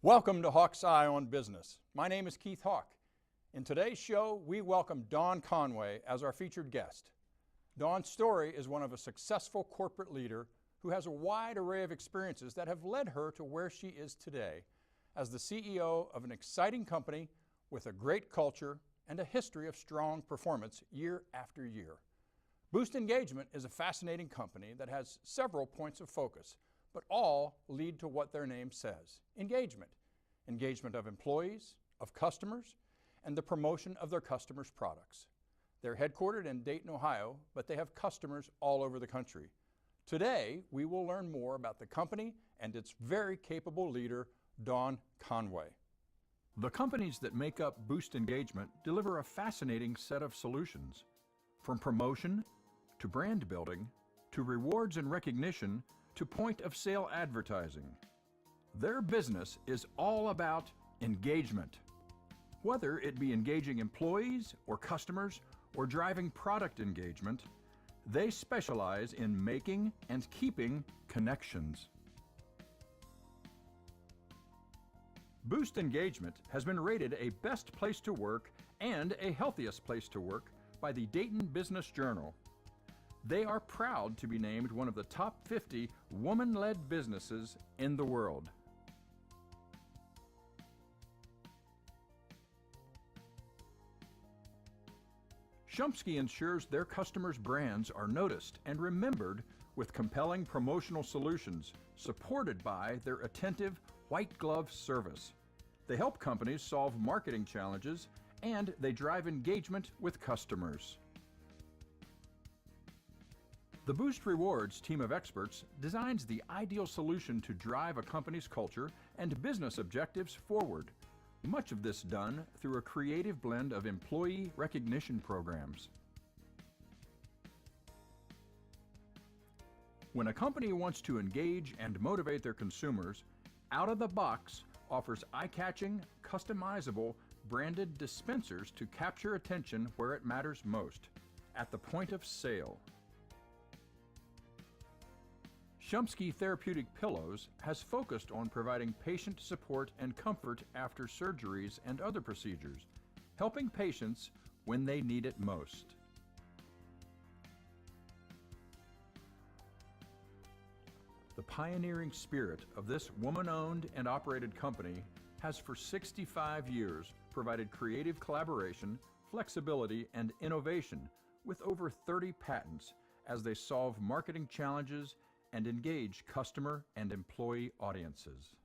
Welcome to Hawk's Eye on Business. My name is Keith Hawk. In today's show, we welcome Dawn Conway as our featured guest. Dawn's story is one of a successful corporate leader who has a wide array of experiences that have led her to where she is today as the CEO of an exciting company with a great culture and a history of strong performance year after year. Boost Engagement is a fascinating company that has several points of focus, but all lead to what their name says: engagement. Engagement of employees, of customers, and the promotion of their customers' products. They're headquartered in Dayton, Ohio, but they have customers all over the country. Today, we will learn more about the company and its very capable leader, Dawn Conway. The companies that make up Boost Engagement deliver a fascinating set of solutions. From promotion, to brand building, to rewards and recognition, to point-of-sale advertising. Their business is all about engagement. Whether it be engaging employees or customers or driving product engagement, they specialize in making and keeping connections. Boost Engagement has been rated a best place to work and a healthiest place to work by the Dayton Business Journal. They are proud to be named one of the top 50 woman-led businesses in the world. Shumsky ensures their customers' brands are noticed and remembered with compelling promotional solutions, supported by their attentive white glove service. They help companies solve marketing challenges, and they drive engagement with customers. The Boost Rewards team of experts designs the ideal solution to drive a company's culture and business objectives forward. Much of this done through a creative blend of employee recognition programs. When a company wants to engage and motivate their consumers, Out of the Box offers eye-catching, customizable, branded dispensers to capture attention where it matters most, at the point of sale. Shumsky Therapeutic Pillows has focused on providing patient support and comfort after surgeries and other procedures, helping patients when they need it most. The pioneering spirit of this woman-owned and operated company has for 65 years provided creative collaboration, flexibility, and innovation with over 30 patents as they solve marketing challenges and engage customer and employee audiences.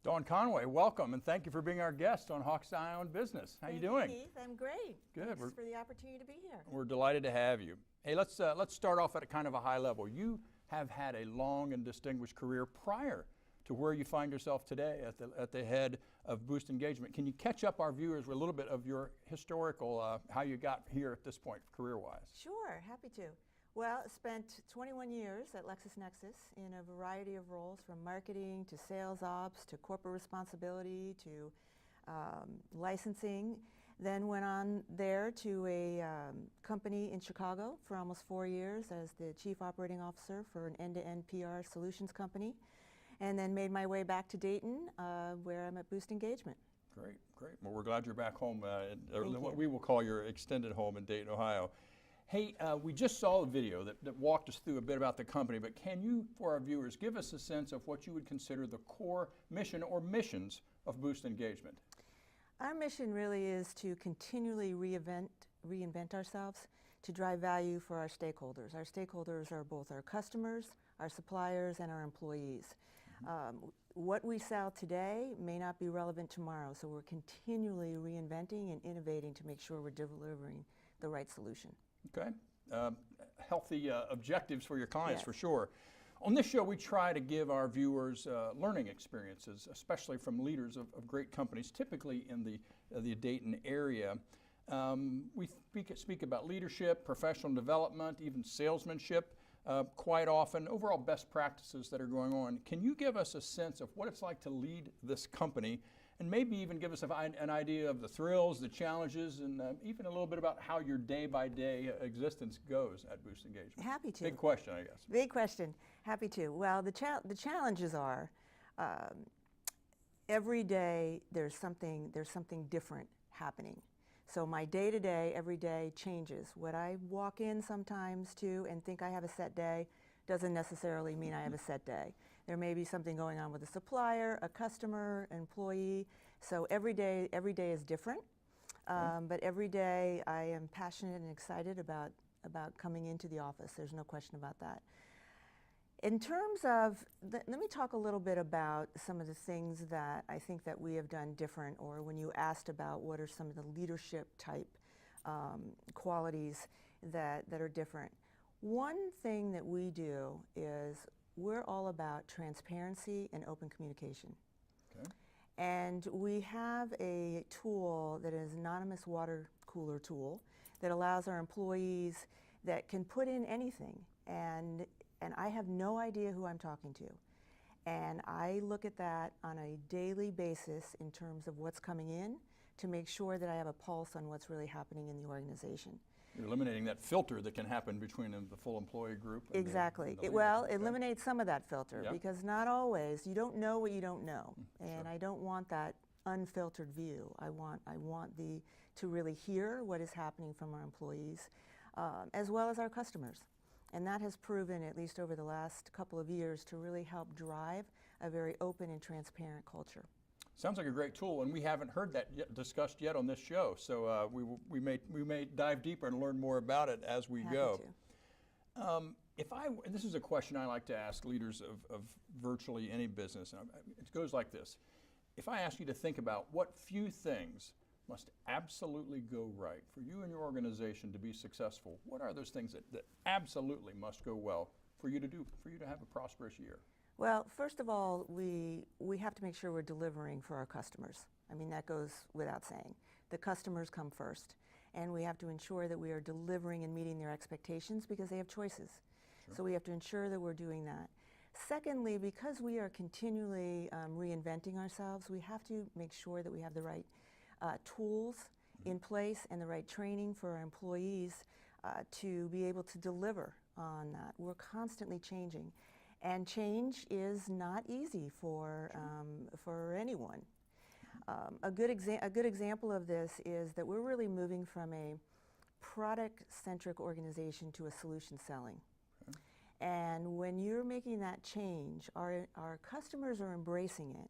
Dawn Conway, welcome, and thank you for being our guest on Hawk's Eye on Business. How you doing? Thank you, Keith. I'm great. Good. Thanks for the opportunity to be here. We're delighted to have you. Hey, let's start off at a kind of a high level. You have had a long and distinguished career prior to where you find yourself today at the head of Boost Engagement. Can you catch up our viewers with a little bit of your historical, how you got here at this point, career-wise? Sure, happy to. Well, spent 21 years at LexisNexis in a variety of roles, from marketing to sales ops to corporate responsibility to licensing. Then went on there to a company in Chicago for almost 4 years as the chief operating officer for an end-to-end PR solutions company. And then made my way back to Dayton, where I'm at Boost Engagement. Great, great. Well, we're glad you're back home, what you. we will call your extended home in Dayton, Ohio. Hey, we just saw a video that walked us through a bit about the company, but can you, for our viewers, give us a sense of what you would consider the core mission or missions of Boost Engagement? Our mission really is to continually reinvent ourselves to drive value for our stakeholders. Our stakeholders are both our customers, our suppliers, and our employees. What we sell today may not be relevant tomorrow, so we're continually reinventing and innovating to make sure we're delivering the right solution. Okay. Healthy objectives for your clients, Yes. for sure. On this show, we try to give our viewers learning experiences, especially from leaders of great companies, typically in the Dayton area. We speak about leadership, professional development, even salesmanship. Quite often, overall best practices that are going on. Can you give us a sense of what it's like to lead this company and maybe even give us an idea of the thrills, the challenges, and even a little bit about how your day-by-day existence goes at Boost Engagement. Happy to. Big question, I guess. Big question. Happy to. Well, the challenges are every day there's something different happening. So my day-to-day, every day changes. What I walk in sometimes to and think I have a set day doesn't necessarily mean I have a set day. There may be something going on with a supplier, a customer, employee. So every day is different. But every day I am passionate and excited about coming into the office. There's no question about that. In terms of, let me talk a little bit about some of the things that I think that we have done different, or when you asked about what are some of the leadership type qualities that are different. One thing that we do is we're all about transparency and open communication. Okay. And we have a tool that is an anonymous water cooler tool that allows our employees that can put in anything, and I have no idea who I'm talking to. And I look at that on a daily basis in terms of what's coming in to make sure that I have a pulse on what's really happening in the organization. You're eliminating that filter that can happen between the full employee group. And exactly. the Well, okay. eliminate some of that filter, Yep. because not always, you don't know what you don't know. And Sure. I don't want that unfiltered view. I want to really hear what is happening from our employees, as well as our customers. And that has proven, at least over the last couple of years, to really help drive a very open and transparent culture. Sounds like a great tool, and we haven't heard that discussed yet on this show. So we may dive deeper and learn more about it as we Happy go. to. This is a question I like to ask leaders of virtually any business. And it goes like this: if I ask you to think about what few things must absolutely go right for you and your organization to be successful, what are those things that absolutely must go well for you to have a prosperous year? Well, first of all, we have to make sure we're delivering for our customers. I mean, that goes without saying. The customers come first, and we have to ensure that we are delivering and meeting their expectations because they have choices. Sure. So we have to ensure that we're doing that. Secondly, because we are continually reinventing ourselves, we have to make sure that we have the right tools in place and the right training for our employees to be able to deliver on that. We're constantly changing. And change is not easy for anyone. A good example of this is that we're really moving from a product-centric organization to a solution selling. Okay. And when you're making that change, our customers are embracing it,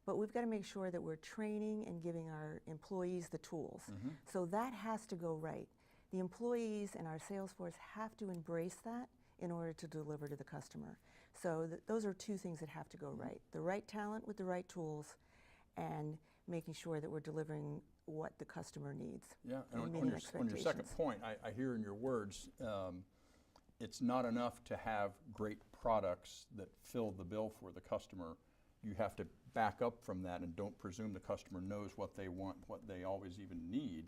but we've got to make sure that we're training and giving our employees the tools. Mm-hmm. So that has to go right. The employees and our sales force have to embrace that in order to deliver to the customer. So those are two things that have to go right. The right talent with the right tools, and making sure that we're delivering what the customer needs. Yeah, and on your second point, I hear in your words, it's not enough to have great products that fill the bill for the customer. You have to back up from that and don't presume the customer knows what they want, what they always even need.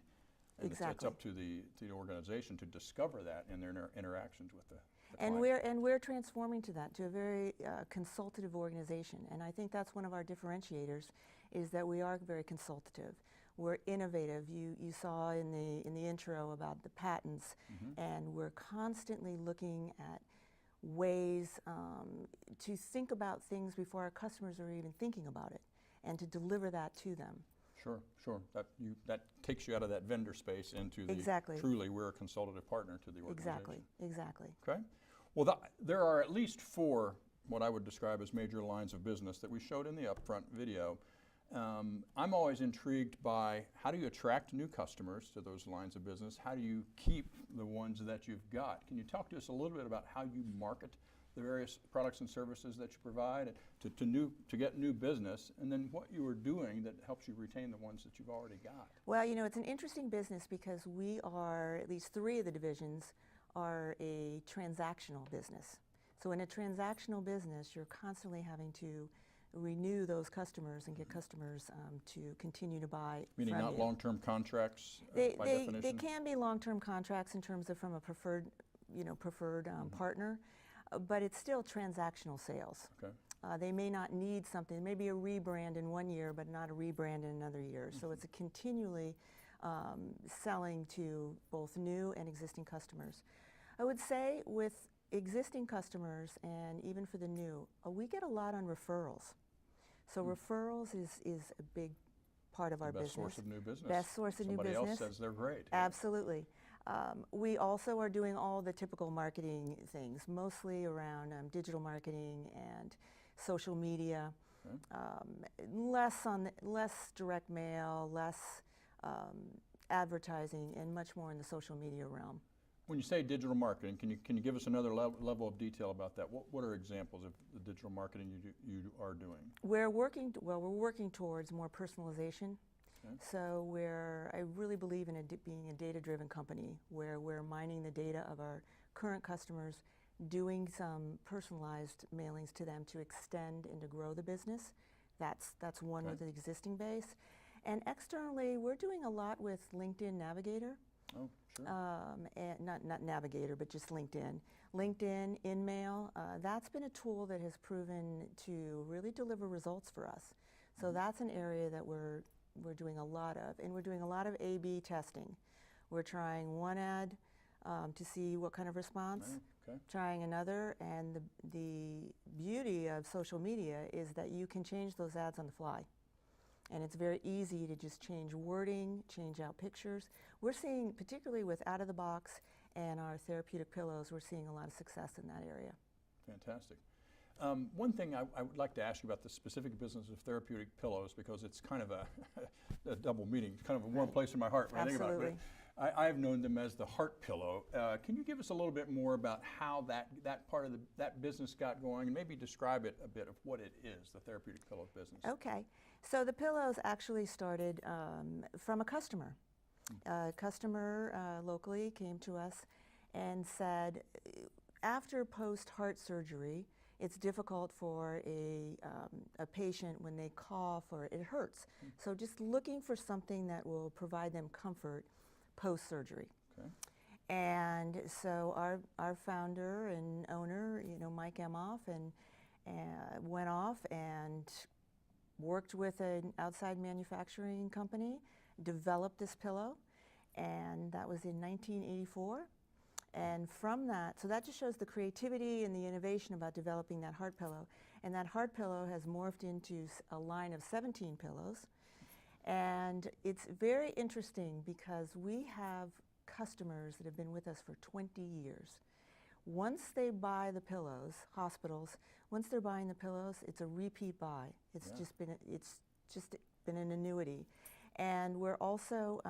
And exactly. It's up to the organization to discover that in their interactions with the and we're transforming to that, to a very consultative organization. And I think that's one of our differentiators, is that we are very consultative. We're innovative. You saw in the intro about the patents, mm-hmm. and we're constantly looking at ways to think about things before our customers are even thinking about it, and to deliver that to them. Sure. That takes you out of that vendor space into the exactly. Truly we're a consultative partner to the organization. Exactly. Okay. Well, there are at least 4 what I would describe as major lines of business that we showed in the upfront video. I'm always intrigued by how do you attract new customers to those lines of business? How do you keep the ones that you've got? Can you talk to us a little bit about how you market the various products and services that you provide to get new business, and then what you are doing that helps you retain the ones that you've already got? Well, it's an interesting business because we are, at least 3 of the divisions are a transactional business. So in a transactional business, you're constantly having to renew those customers and get customers to continue to buy. Meaning from not you. Long-term contracts by definition? They can be long-term contracts in terms of from a preferred, mm-hmm. partner, but it's still transactional sales. Okay. They may not need something, maybe a rebrand in one year, but not a rebrand in another year. So it's a continually selling to both new and existing customers. I would say with existing customers and even for the new, we get a lot on referrals. So referrals is a big part of our business. Best source of new business. Best source of new business. Somebody else says they're great. Absolutely. We also are doing all the typical marketing things, mostly around digital marketing and social media, less direct mail, less advertising, and much more in the social media realm. When you say digital marketing, can you give us another level of detail about that? What are examples of the digital marketing you are doing? We're working towards more personalization. Okay. So I really believe in being a data-driven company where we're mining the data of our current customers, doing some personalized mailings to them to extend and to grow the business. That's one with the existing base. And externally, we're doing a lot with LinkedIn Navigator. Oh, sure. And not Navigator, but just LinkedIn. LinkedIn, InMail, that's been a tool that has proven to really deliver results for us. So that's an area that we're doing a lot of, and we're doing a lot of A/B testing. We're trying one ad to see what kind of response, trying another, and the beauty of social media is that you can change those ads on the fly. And it's very easy to just change wording, change out pictures. We're seeing, particularly with Out of the Box and our therapeutic pillows, we're seeing a lot of success in that area. Fantastic. One thing I would like to ask you about the specific business of therapeutic pillows, because it's kind of a double meaning. It's kind of a warm place in my heart when I think about it. But I've known them as the heart pillow. Can you give us a little bit more about how that part of that business got going, and maybe describe it a bit of what it is, the therapeutic pillow business? Okay. So the pillows actually started from a customer. A customer locally came to us and said, after post-heart surgery, it's difficult for a patient when they cough or it hurts. So just looking for something that will provide them comfort post-surgery. Okay. And so our founder and owner, Mike Emhoff, and went off and worked with an outside manufacturing company, developed this pillow, and that was in 1984. And from that, so that just shows the creativity and the innovation about developing that heart pillow. And that heart pillow has morphed into a line of 17 pillows. And it's very interesting because we have customers that have been with us for 20 years. Once they buy the pillows, hospitals, once they're buying the pillows, it's a repeat buy. It's just been an annuity. And we're also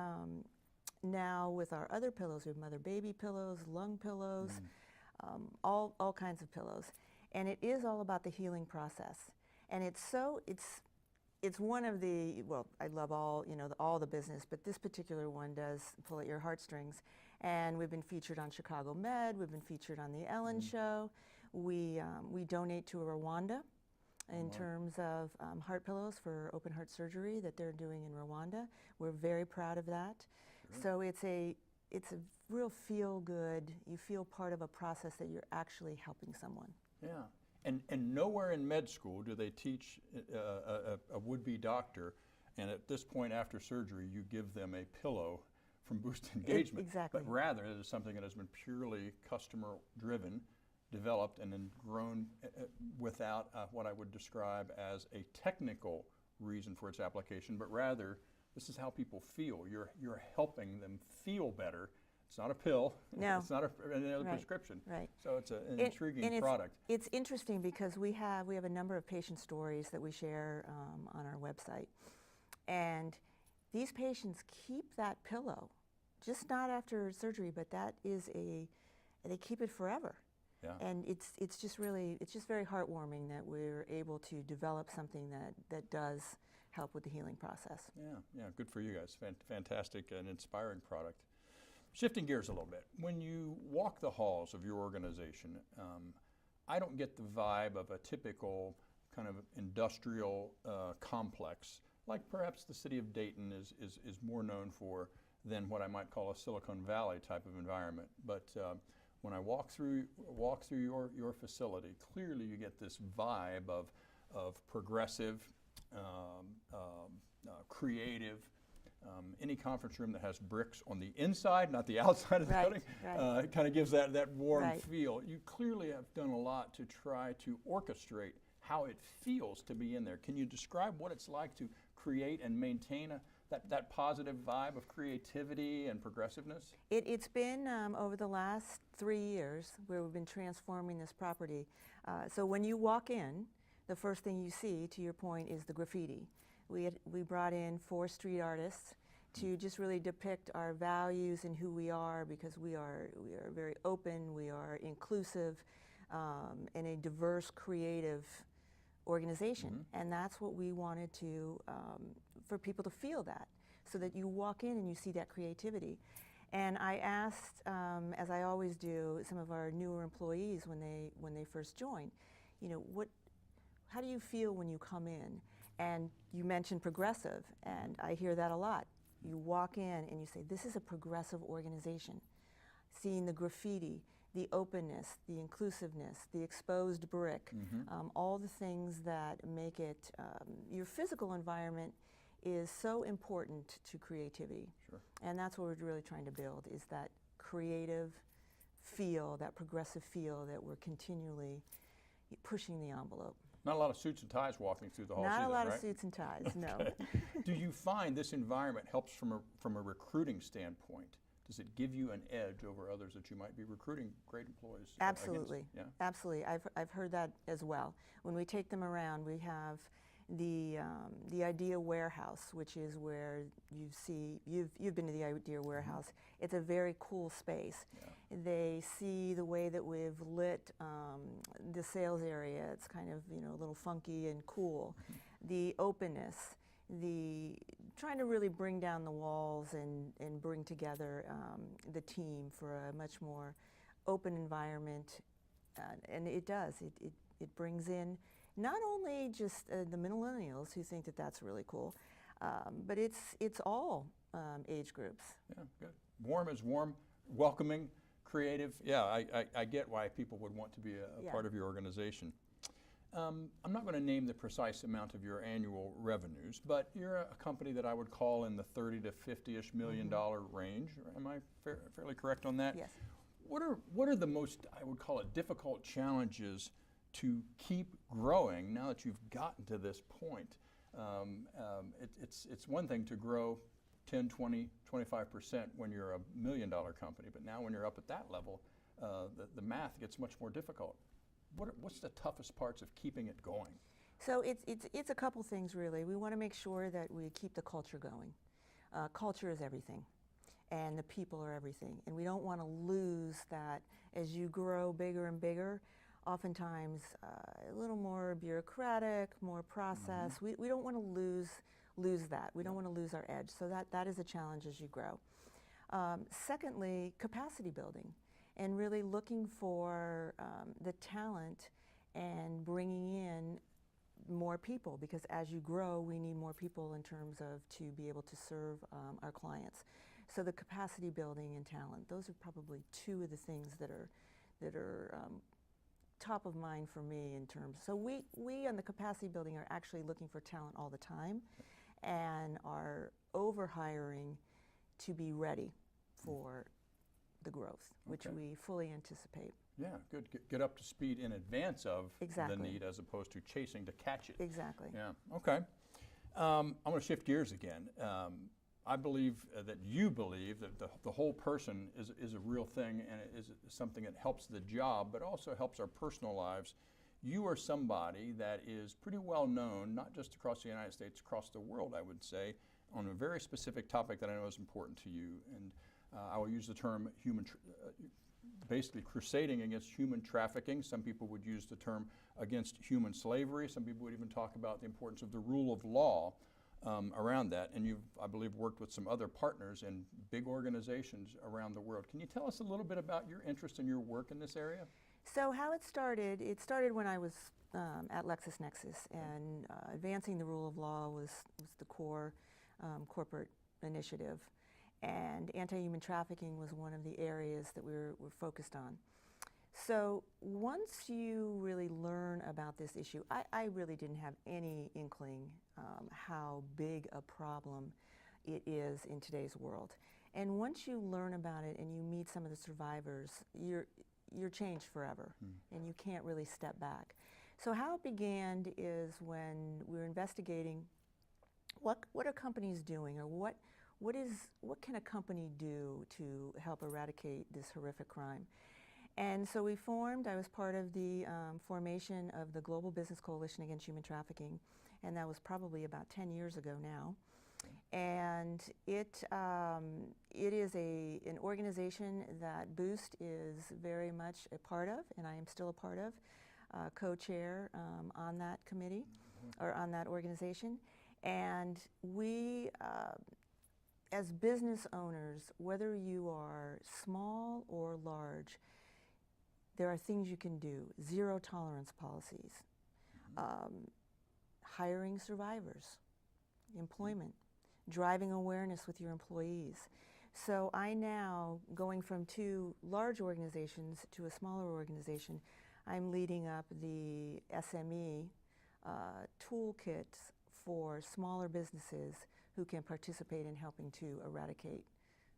now with our other pillows, we have mother-baby pillows, lung pillows, all kinds of pillows. And it is all about the healing process. And it's one of the, well, I love all the business, but this particular one does pull at your heartstrings. And we've been featured on Chicago Med, we've been featured on the Ellen Show. We donate to Rwanda in terms of heart pillows for open heart surgery that they're doing in Rwanda. We're very proud of that. So it's a real feel-good, you feel part of a process that you're actually helping someone. Yeah. And nowhere in med school do they teach a would-be doctor, and at this point after surgery, you give them a pillow from Boost Engagement. Exactly. But rather, it is something that has been purely customer-driven, developed, and then grown without what I would describe as a technical reason for its application, but rather, this is how people feel. You're helping them feel better. It's not a pill. No. It's not any other prescription. Right. So it's an intriguing product. It's interesting because we have a number of patient stories that we share on our website. And these patients keep that pillow, just not after surgery, but they keep it forever. Yeah. And it's just very heartwarming that we're able to develop something that does help with the healing process. Yeah, good for you guys. Fantastic and inspiring product. Shifting gears a little bit, when you walk the halls of your organization, I don't get the vibe of a typical kind of industrial complex, like perhaps the city of Dayton is more known for than what I might call a Silicon Valley type of environment. But when I walk through your facility, clearly you get this vibe of of progressive, creative, any conference room that has bricks on the inside, not the outside of the building, it kind of gives that warm feel. You clearly have done a lot to try to orchestrate how it feels to be in there. Can you describe what it's like to create and maintain that positive vibe of creativity and progressiveness? It's been over the last 3 years where we've been transforming this property. So when you walk in, the first thing you see, to your point, is the graffiti. We brought in 4 street artists to just really depict our values and who we are, because we are very open, we are inclusive, and a diverse, creative organization. And that's what we wanted to, for people to feel that, so that you walk in and you see that creativity. And I asked, as I always do, some of our newer employees when they first join, you know, how do you feel when you come in? And you mentioned progressive, and I hear that a lot. You walk in and you say, this is a progressive organization. Seeing the graffiti, the openness, the inclusiveness, the exposed brick, all the things that make it, your physical environment is so important to creativity. Sure. And that's what we're really trying to build, is that creative feel, that progressive feel that we're continually pushing the envelope. Not a lot of suits and ties walking through the halls Not either, a lot right? of suits and ties, no. Do you find this environment helps from a recruiting standpoint? Does it give you an edge over others that you might be recruiting great employees Absolutely. against? Yeah? Absolutely. I've heard that as well. When we take them around, we have the Idea Warehouse, which is where you've been to the Idea Warehouse. It's a very cool space. Yeah. They see the way that we've lit the sales area. It's kind of, you know, a little funky and cool. The openness, the trying to really bring down the walls and bring together the team for a much more open environment, and it does. It brings in not only just the millennials who think that that's really cool, but it's all age groups. Yeah, good. Warm is warm, welcoming, creative. Yeah, I get why people would want to be a part of your organization. I'm not going to name the precise amount of your annual revenues, but you're a company that I would call in the 30 to 50-ish million dollar range. Am I fairly correct on that? Yes. What are the most, I would call it, difficult challenges to keep growing now that you've gotten to this point? It's one thing to grow 10, 20, 25% when you're a $1 million company, but now when you're up at that level, the math gets much more difficult. What's the toughest parts of keeping it going? So it's a couple things, really. We want to make sure that we keep the culture going. Culture is everything, and the people are everything, and we don't want to lose that as you grow bigger and bigger. Oftentimes a little more bureaucratic, more process. We don't want to lose that. We don't want to lose our edge. So that is a challenge as you grow. Secondly, capacity building, and really looking for the talent and bringing in more people, because as you grow, we need more people in terms of to be able to serve our clients. So the capacity building and talent, those are probably two of the things that are top of mind for me in terms. So we on the capacity building are actually looking for talent all the time, and are over hiring to be ready for the growth, which we fully anticipate. Yeah, good. Get up to speed in advance of Exactly. the need, as opposed to chasing to catch it. Exactly. Yeah, okay. I'm going to shift gears again. I believe that you believe that the whole person is a real thing, and it is something that helps the job, but also helps our personal lives. You are somebody that is pretty well known, not just across the United States, across the world, I would say, on a very specific topic that I know is important to you. And I will use the term basically crusading against human trafficking. Some people would use the term against human slavery. Some people would even talk about the importance of the rule of law around that. And you've, I believe, worked with some other partners in big organizations around the world. Can you tell us a little bit about your interest in your work in this area? So how it started when I was at LexisNexis, and advancing the rule of law was the core corporate initiative. And anti-human trafficking was one of the areas that we're focused on. So once you really learn about this issue, I really didn't have any inkling how big a problem it is in today's world. And once you learn about it and you meet some of the survivors, you're changed forever, and you can't really step back. So how it began is when we were investigating what are companies doing, or what can a company do to help eradicate this horrific crime. And so I was part of the formation of the Global Business Coalition Against Human Trafficking, and that was probably about 10 years ago now. And it is an organization that Boost is very much a part of, and I am still a part of, co-chair on that committee, or on that organization. And we, as business owners, whether you are small or large, there are things you can do. Zero tolerance policies, hiring survivors, employment, driving awareness with your employees. So I now, going from 2 large organizations to a smaller organization, I'm leading up the SME toolkits for smaller businesses who can participate in helping to eradicate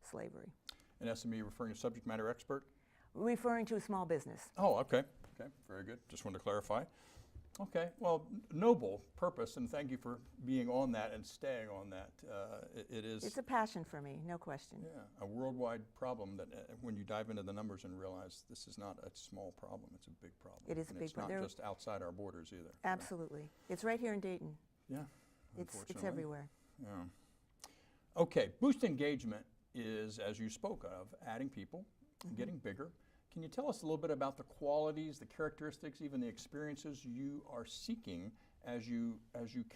slavery. An SME referring to subject matter expert? Referring to a small business. Oh, okay. Okay, very good. Just wanted to clarify. Okay, well, noble purpose, and thank you for being on that and staying on that. It is. It's a passion for me, no question. Yeah, a worldwide problem that when you dive into the numbers and realize this is not a small problem, it's a big problem. It is a big problem. It's not just outside our borders either. Absolutely. Right? It's right here in Dayton. Yeah, it's everywhere. Yeah. Okay, Boost engagement is, as you spoke of, adding people, getting bigger. Can you tell us a little bit about the qualities, the characteristics, even the experiences you are seeking as you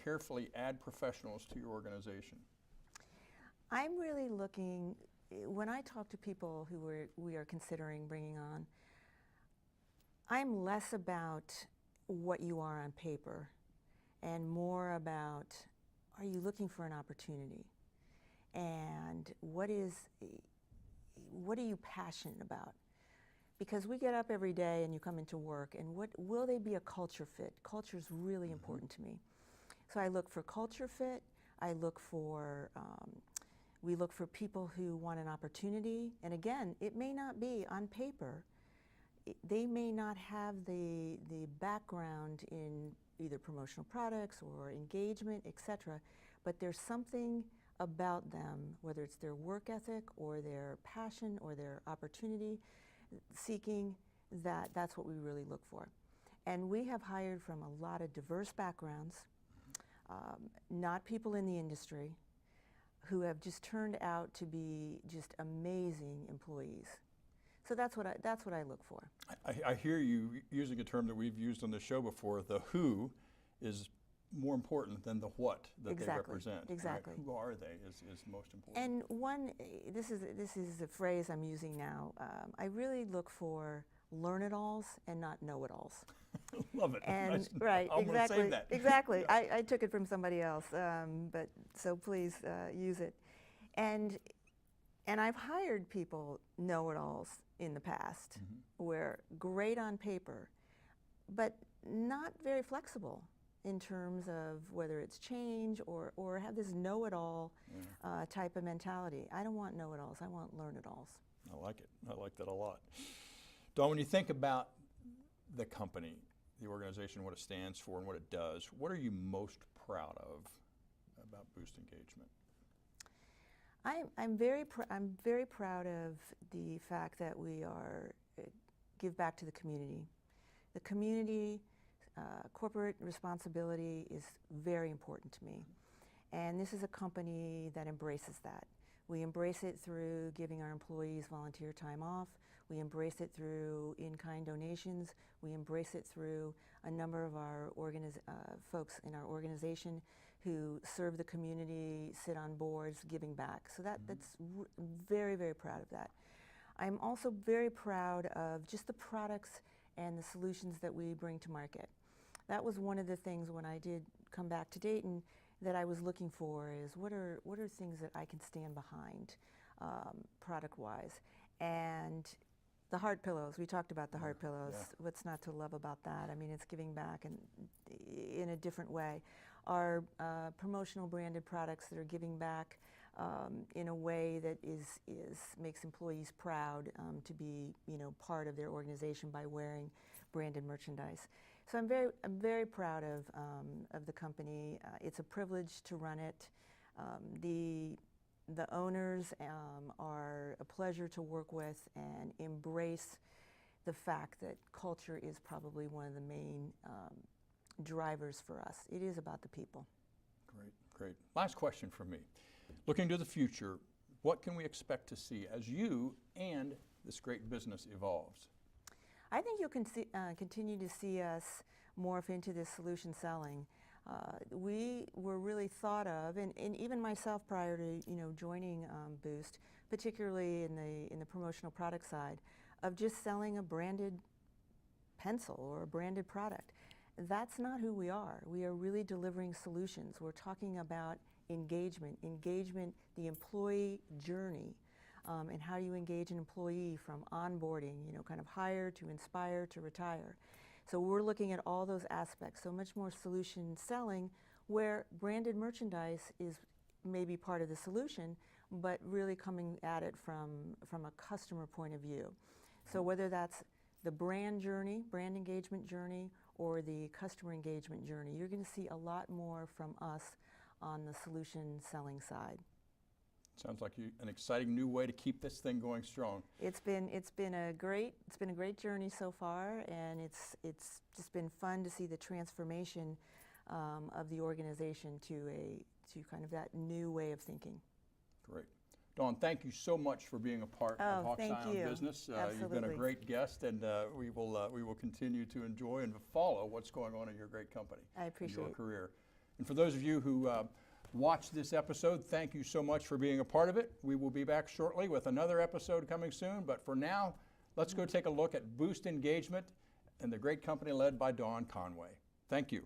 carefully add professionals to your organization? I'm really looking, when I talk to people who we are considering bringing on, I'm less about what you are on paper and more about, are you looking for an opportunity? And what are you passionate about? Because we get up every day and you come into work, and will they be a culture fit? Culture is really important to me. So I look for culture fit. I look for, we look for people who want an opportunity. And again, it may not be on paper. They may not have the background in either promotional products or engagement, etc. But there's something about them, whether it's their work ethic or their passion or their opportunity seeking, that's what we really look for. And we have hired from a lot of diverse backgrounds, not people in the industry, who have just turned out to be just amazing employees. So that's what I look for. I hear you using a term that we've used on the show before. The who is more important than the what that they represent. Exactly. Right? Who are they is most important. And this is a phrase I'm using now. I really look for learn-it-alls and not know-it-alls. Love it. And nice. right, I'm exactly. Gonna say that. Exactly. Yeah. I took it from somebody else, but so please use it. And I've hired people know-it-alls in the past, where great on paper, but not very flexible in terms of whether it's change or have this know-it-all type of mentality. I don't want know-it-alls, I want learn-it-alls. I like it. I like that a lot. Dawn, when you think about the company, the organization, what it stands for and what it does, what are you most proud of about Boost Engagement? I'm very proud of the fact that we are give back to the community. The community corporate responsibility is very important to me. And this is a company that embraces that. We embrace it through giving our employees volunteer time off. We embrace it through in-kind donations. We embrace it through a number of our folks in our organization who serve the community, sit on boards, giving back. So that's very, very proud of that. I'm also very proud of just the products and the solutions that we bring to market. That was one of the things when I did come back to Dayton that I was looking for, is what are things that I can stand behind product-wise. And The heart pillows, we talked about the heart pillows. yeah. What's not to love about that? I mean, it's giving back in a different way. Our promotional branded products that are giving back in a way that makes employees proud to be, part of their organization by wearing branded merchandise. So I'm very proud of the company. It's a privilege to run it. The owners are a pleasure to work with and embrace the fact that culture is probably one of the main drivers for us. It is about the people. Great, great. Last question from me. Looking to the future, what can we expect to see as you and this great business evolves? I think you'll continue to see us morph into this solution selling. We were really thought of, and even myself prior to joining Boost, particularly in the promotional product side, of just selling a branded pencil or a branded product. That's not who we are. We are really delivering solutions. We're talking about engagement, the employee journey, and how you engage an employee from onboarding, kind of hire to inspire to retire. So we're looking at all those aspects, so much more solution selling, where branded merchandise is maybe part of the solution, but really coming at it from a customer point of view. So whether that's the brand journey, brand engagement journey, or the customer engagement journey, you're going to see a lot more from us on the solution selling side. Sounds like an exciting new way to keep this thing going strong. It's been a great journey so far, and it's just been fun to see the transformation of the organization to kind of that new way of thinking. Great. Dawn, thank you so much for being a part of Hawk's Eye on Business. You've been a great guest, and we will continue to enjoy and follow what's going on in your great company. I appreciate your career. And for those of you who watched this episode, thank you so much for being a part of it. We will be back shortly with another episode coming soon, but for now, let's go take a look at Boost Engagement and the great company led by Dawn Conway. Thank you.